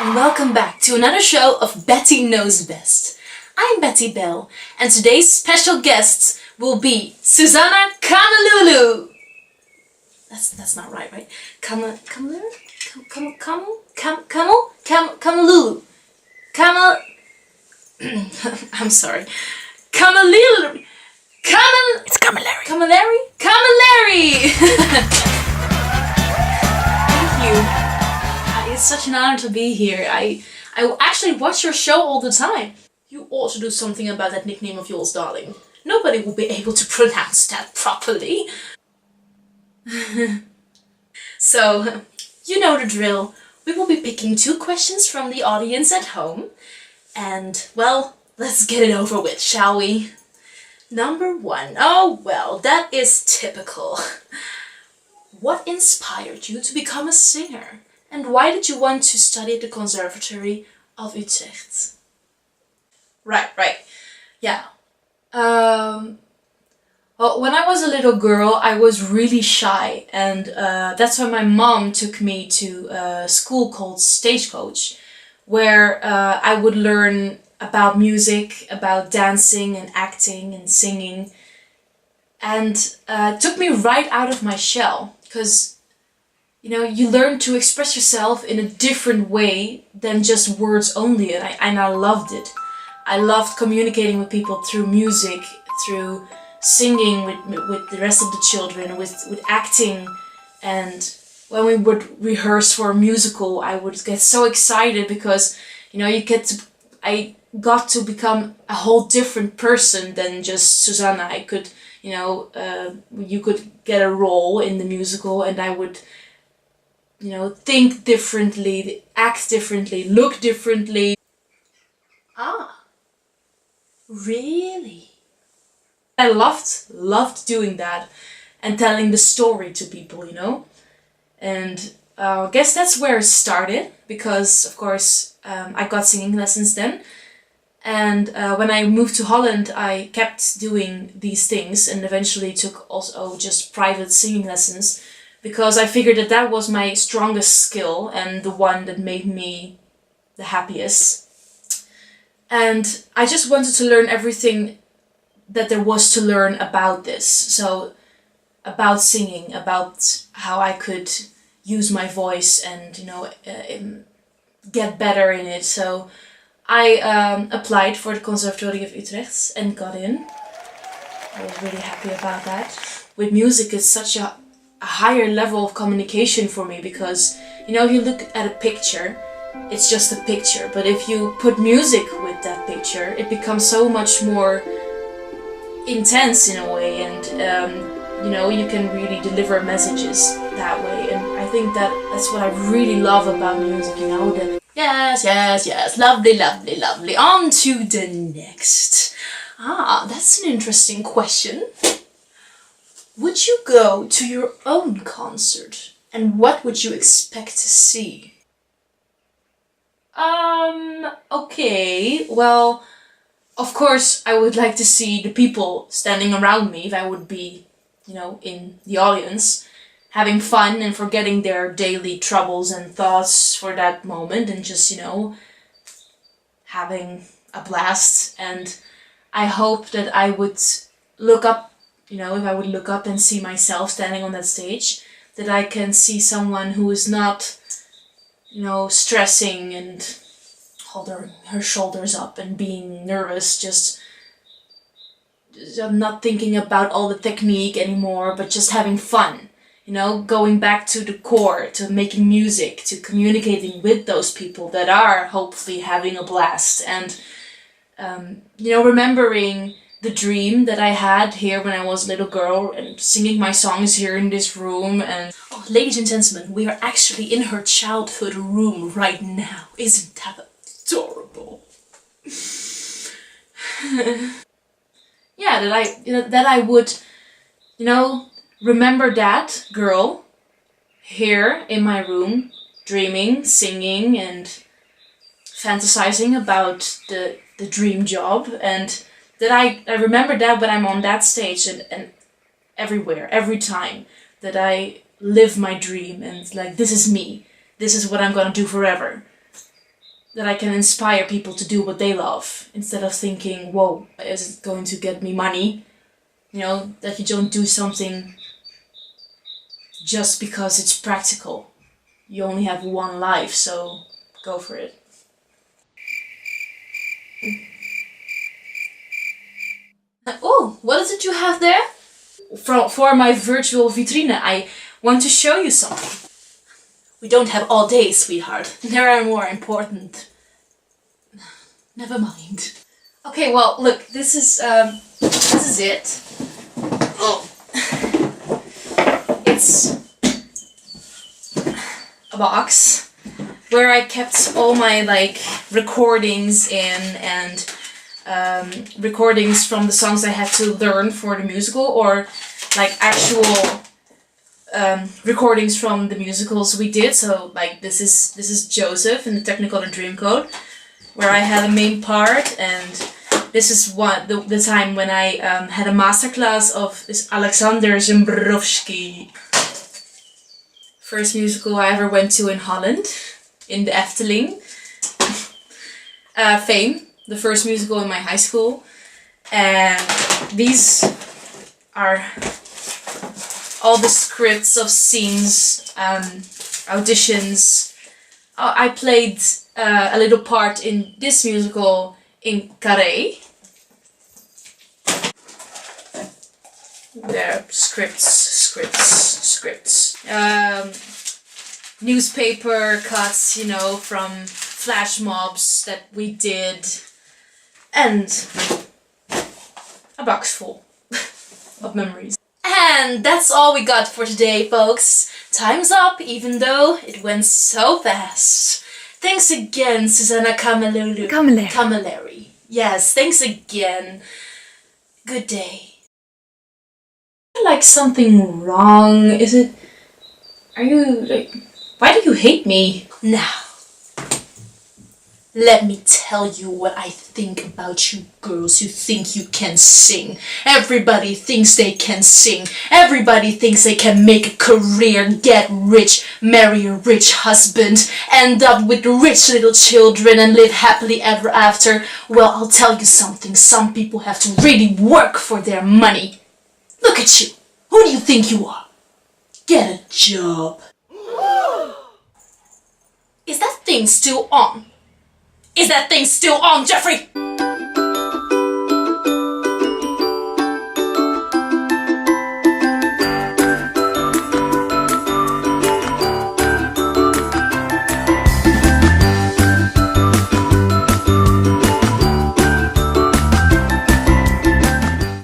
and welcome back to another show of Betty Knows Best. I'm Betty Bell, and today's special guests will be Susannah Camilleri. That's not right, right? Camilleri? Camilleri? I'm sorry. Camilleri. It's Camilleri. Camilleri? Camilleri! Thank you. It's such an honor to be here. I actually watch your show all the time. You ought to do something about that nickname of yours, darling. Nobody will be able to pronounce that properly. So, you know the drill. We will be picking 2 questions from the audience at home. And, well, let's get it over with, shall we? Number 1. Oh, well, that is typical. What inspired you to become a singer? And why did you want to study at the Conservatory of Utrecht? Right. Yeah. Well, when I was a little girl, I was really shy. And that's why my mom took me to a school called Stagecoach, where I would learn about music, about dancing and acting and singing. And it took me right out of my shell, because you learn to express yourself in a different way than just words only, and I loved it. I loved communicating with people through music, through singing with the rest of the children, with acting. And when we would rehearse for a musical, I would get so excited because I got to become a whole different person than just Susannah. I could, you could get a role in the musical, and I would think differently, act differently, look differently. Ah, really? I loved doing that and telling the story to people, And I guess that's where it started, because of course I got singing lessons then. And when I moved to Holland, I kept doing these things and eventually took also just private singing lessons, because I figured that was my strongest skill and the one that made me the happiest. And I just wanted to learn everything that there was to learn about this. So about singing, about how I could use my voice and, get better in it. So I applied for the Conservatory of Utrecht and got in. I was really happy about that. With music, it's such a higher level of communication for me, because if you look at a picture, it's just a picture, but if you put music with that picture, it becomes so much more intense in a way, and you can really deliver messages that way. And I think that's what I really love about music, Yes, lovely. On to the next. That's an interesting question. Would you go to your own concert? And what would you expect to see? Okay, well, of course I would like to see the people standing around me if I would be, in the audience, having fun and forgetting their daily troubles and thoughts for that moment and just, having a blast. And I hope that I would look up, if I would look up and see myself standing on that stage, that I can see someone who is not, stressing and holding her shoulders up and being nervous, just not thinking about all the technique anymore, but just having fun, going back to the core, to making music, to communicating with those people that are hopefully having a blast, and, remembering the dream that I had here when I was a little girl and singing my songs here in this room. And ladies and gentlemen, we are actually in her childhood room right now. Isn't that adorable? Yeah, that I would, remember that girl here in my room, dreaming, singing, and fantasizing about the dream job, and that I remember that when I'm on that stage and everywhere, every time, that I live my dream and this is me. This is what I'm gonna do forever. that I can inspire people to do what they love, instead of thinking, whoa, is it going to get me money? You know, that you don't do something just because it's practical. You only have one life, so go for it. Oh, what is it you have there? For my virtual vitrine, I want to show you something. We don't have all day, sweetheart. There are more important. Never mind. Okay, well, look, this is it. Oh. It's a box where I kept all my like recordings in and recordings from the songs I had to learn for the musical, or like actual recordings from the musicals we did. So like this is Joseph in the Technicolor Dreamcoat, where I had a main part, and this is the time when I had a masterclass of this Alexander Zimbrovsky. First musical I ever went to in Holland, in the Efteling. Fame, the first musical in my high school. And these are all the scripts of scenes, auditions. I played a little part in this musical in Carré. There are scripts. Newspaper cuts, you know, from flash mobs that we did. And a box full of memories. And that's all we got for today, folks. Time's up, even though it went so fast. Thanks again, Susannah Camilleri. Yes, thanks again. Good day. Like something wrong? Is it... Are you like... Why do you hate me? Now, let me tell you what I think about you girls who think you can sing. Everybody thinks they can sing. Everybody thinks they can make a career, get rich, marry a rich husband, end up with rich little children and live happily ever after. Well, I'll tell you something. Some people have to really work for their money. Look at you. Who do you think you are? Get a job. Is that thing still on? Is that thing still on, Jeffrey?